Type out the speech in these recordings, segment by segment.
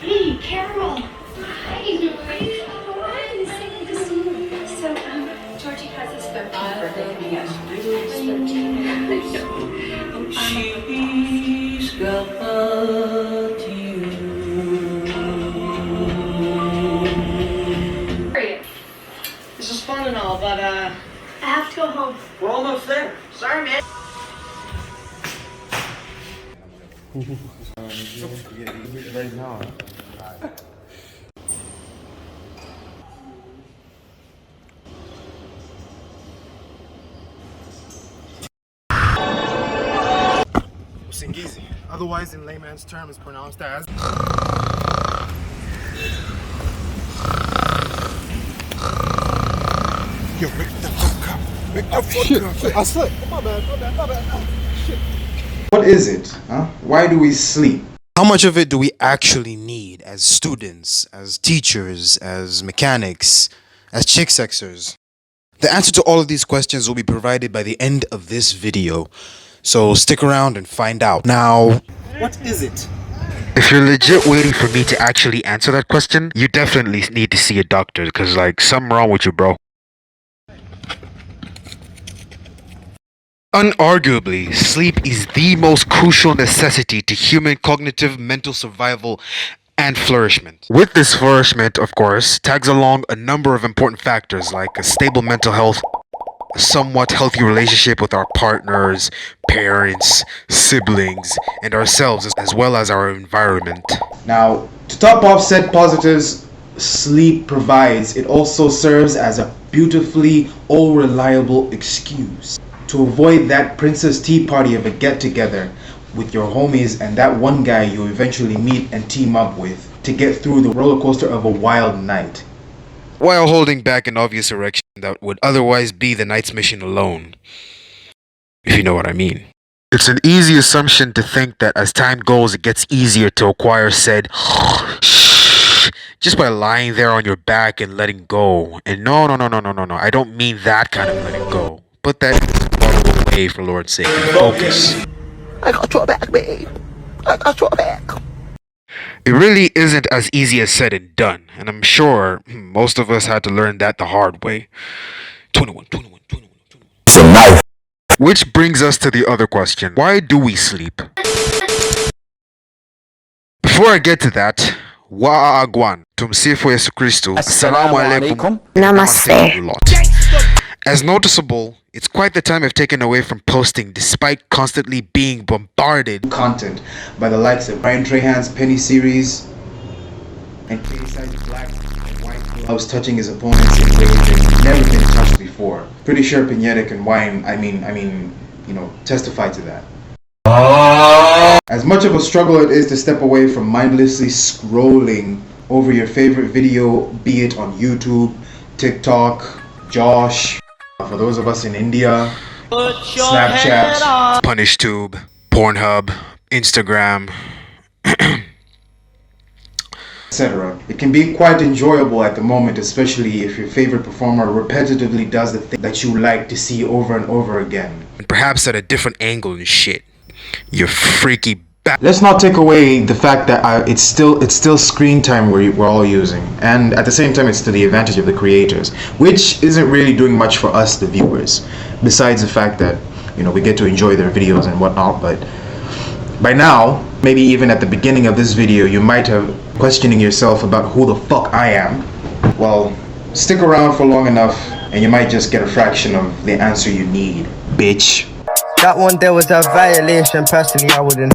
Hey, Carol. Hi, Joy. Hi, so good to see you. So, Georgie has his 13th birthday coming up. He's 13. She's got you. This is fun and all, but I have to go home. we're almost there. Sorry, man. Right now. Usingizi, otherwise in layman's terms pronounced as yo, wake the fuck up. Wake the fuck up. I slept. My bad. Oh, shit. What is it? Huh? Why do we sleep? How much of it do we actually need as students, as teachers, as mechanics, as chick sexers? The answer to all of these questions will be provided by the end of this video. So stick around and find out. Now, what is it? If you're legit waiting for me to actually answer that question, you definitely need to see a doctor, because like something wrong with you, bro. Unarguably, sleep is the most crucial necessity to human cognitive mental survival and flourishment. With this flourishment, of course, tags along a number of important factors like a stable mental health, a somewhat healthy relationship with our partners, parents, siblings, and ourselves, as well as our environment. Now, to top off said positives sleep provides, it also serves as a beautifully all-reliable excuse to avoid that princess tea party of a get-together with your homies and that one guy you eventually meet and team up with to get through the roller coaster of a wild night, While holding back an obvious erection that would otherwise be the night's mission alone. If you know what I mean. It's an easy assumption to think that as time goes, it gets easier to acquire said just by lying there on your back and letting go. And no, I don't mean that kind of letting go. Put that bottle away for Lord's sake and focus. I got your back, babe. I got your back. It really isn't as easy as said and done, and I'm sure most of us had to learn that the hard way. 21. It's a knife. Which brings us to the other question. Why do we sleep? Before I get to that, Wa'agwan, Tumsifu Yesu Kristu, Assalamu alaikum, Namaste. As noticeable, it's quite the time I've taken away from posting despite constantly being bombarded content by the likes of Brian Trahan's Penny series and K-Side's black and white gloves touching his opponents in ways they've never been touched before. Pretty sure Pinyetic and Wine, testify to that. As much of a struggle it is to step away from mindlessly scrolling over your favorite video, be it on YouTube, TikTok, Josh, for those of us in India, Snapchat, PunishTube, Pornhub, Instagram, etc. It can be quite enjoyable at the moment, especially if your favorite performer repetitively does the thing that you like to see over and over again. and perhaps at a different angle and shit. You freaky Let's not take away the fact that it's still screen time we're all using, and at the same time it's to the advantage of the creators, which isn't really doing much for us, the viewers, besides the fact that we get to enjoy their videos and whatnot. But by now, maybe even at the beginning of this video, you might have questioning yourself about who the fuck I am. Well, stick around for long enough and you might just get a fraction of the answer you need, bitch. That one there was a violation. Personally, I wouldn't.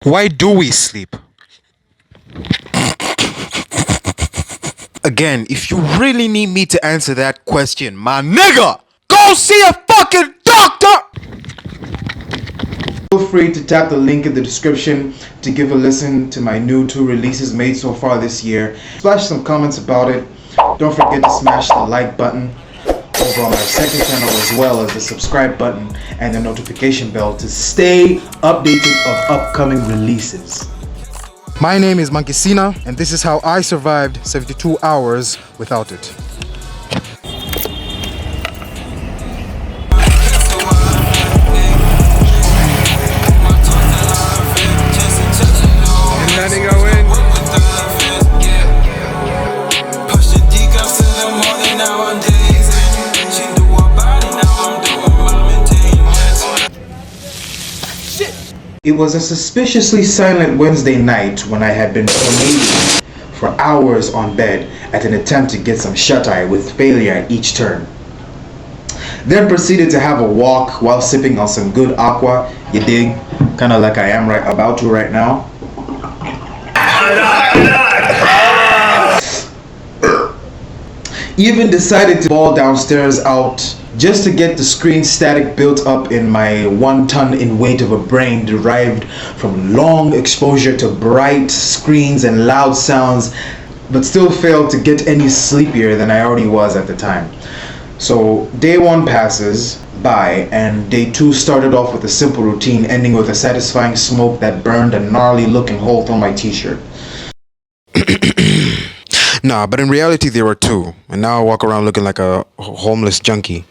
Why do we sleep? Again, if you really need me to answer that question, my nigga, go see a fucking doctor! Feel free to tap the link in the description to give a listen to my new 2 releases made so far this year. Splash some comments about it. Don't forget to smash the like button over on my second channel, as well as the subscribe button and the notification bell to stay updated of upcoming releases. My name is Monkey Sina, and this is how I survived 72 hours without it. It was a suspiciously silent Wednesday night when I had been tormented for hours on bed at an attempt to get some shut-eye with failure at each turn. Then proceeded to have a walk while sipping on some good aqua, you dig? Kinda like I am about to right now. Even decided to fall downstairs out just to get the screen static built up in my 1 ton in weight of a brain derived from long exposure to bright screens and loud sounds, but still failed to get any sleepier than I already was at the time. So day 1 passes by and day 2 started off with a simple routine ending with a satisfying smoke that burned a gnarly looking hole through my t-shirt. Nah, but in reality there were 2, and now I walk around looking like a homeless junkie.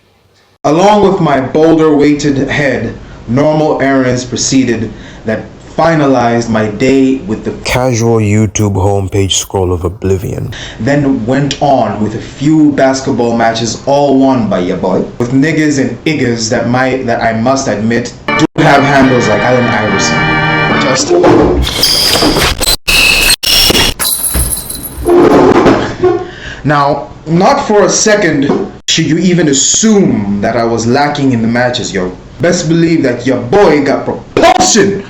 Along with my boulder-weighted head, normal errands proceeded that finalized my day with the Casual YouTube homepage scroll of oblivion. then went on with a few basketball matches all won by your boy. With niggas and iggas that I must admit do have handles like Allen Iverson. Now, not for a second should you even assume that I was lacking in the matches, yo. Best believe that your boy got propulsion,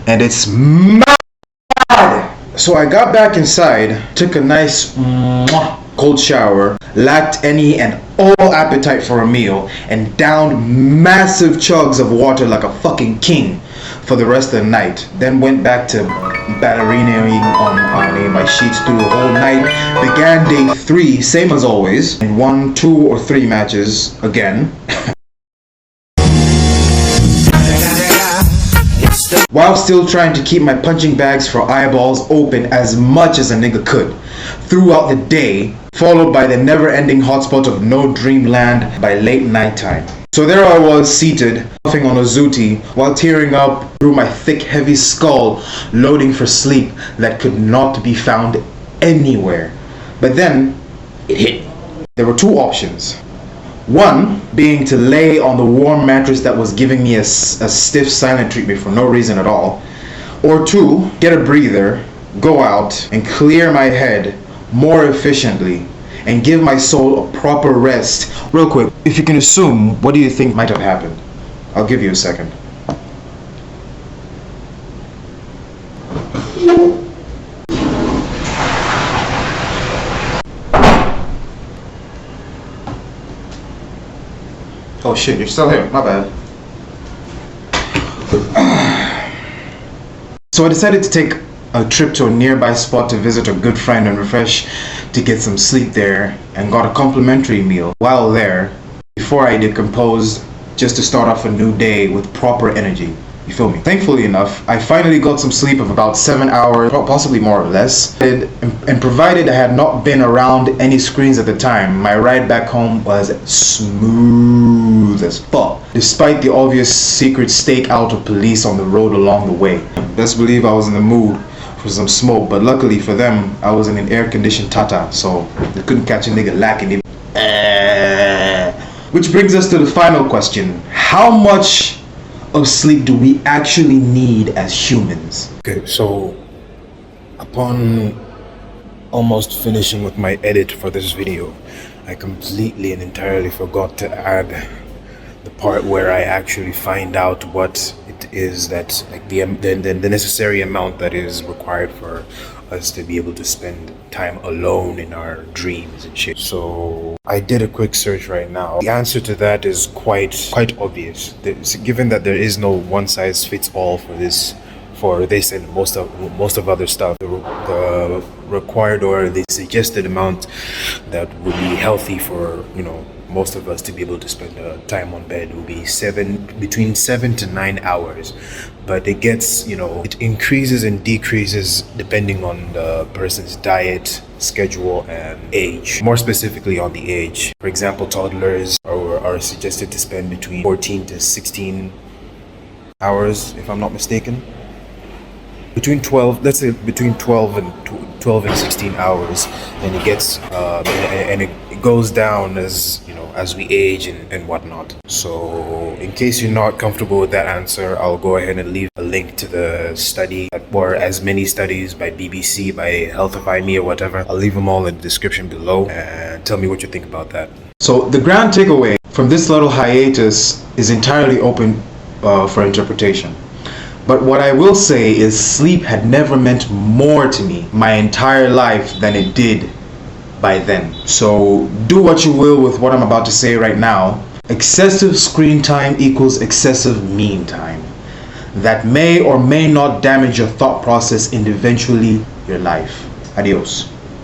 and it's mad. So I got back inside, took a nice cold shower, lacked any and all appetite for a meal, and downed massive chugs of water like a fucking king for the rest of the night. Then went back to ballerinaing on my sheets through the whole night. Began day 3, same as always, in 1, 2, or 3 matches again. While still trying to keep my punching bags for eyeballs open as much as a nigga could throughout the day, followed by the never-ending hotspot of No Dreamland by late night time. So there I was, seated, puffing on a zooty, while tearing up through my thick, heavy skull, loading for sleep that could not be found anywhere. But then, it hit. There were 2 options. One being to lay on the warm mattress that was giving me a stiff silent treatment for no reason at all. Or 2, get a breather, go out, and clear my head more efficiently, and give my soul a proper rest. Real quick, if you can assume, what do you think might have happened? I'll give you a second. Oh shit, you're still here, my bad. So I decided to take a trip to a nearby spot to visit a good friend and refresh to get some sleep there, and got a complimentary meal while there before I decomposed, just to start off a new day with proper energy. You feel me? Thankfully enough, I finally got some sleep of about 7 hours, possibly more or less. And provided I had not been around any screens at the time, my ride back home was smooth as fuck, despite the obvious secret stakeout of police on the road along the way. Best believe I was in the mood for some smoke, but luckily for them, I was in an air-conditioned Tata, so they couldn't catch a nigga lacking. Which brings us to the final question. How much of sleep do we actually need as humans? Okay, so upon almost finishing with my edit for this video, I completely and entirely forgot to add the part where I actually find out what it is that, like, the necessary amount that is required for us to be able to spend time alone in our dreams and shit. So I did a quick search right now. The answer to that is quite obvious. Given that there is no one size fits all for this and most of other stuff, the required or the suggested amount that would be healthy for, you know, most of us to be able to spend time on bed will be between 7 to 9 hours. But it gets, you know, it increases and decreases depending on the person's diet, schedule, and age. More specifically on the age. For example, toddlers are suggested to spend between 14 to 16 hours, if I'm not mistaken. Between 12, let's say between 12 and 16 hours, and it gets goes down as as we age and whatnot. So in case you're not comfortable with that answer, I'll go ahead and leave a link to the study, or as many studies by BBC, by Healthify Me or whatever. I'll leave them all in the description below, and tell me what you think about that. So the grand takeaway from this little hiatus is entirely open for interpretation. But what I will say is sleep had never meant more to me my entire life than it did by then. So do what you will with what I'm about to say right now. Excessive screen time equals excessive mean time. That may or may not damage your thought process and eventually your life. Adios.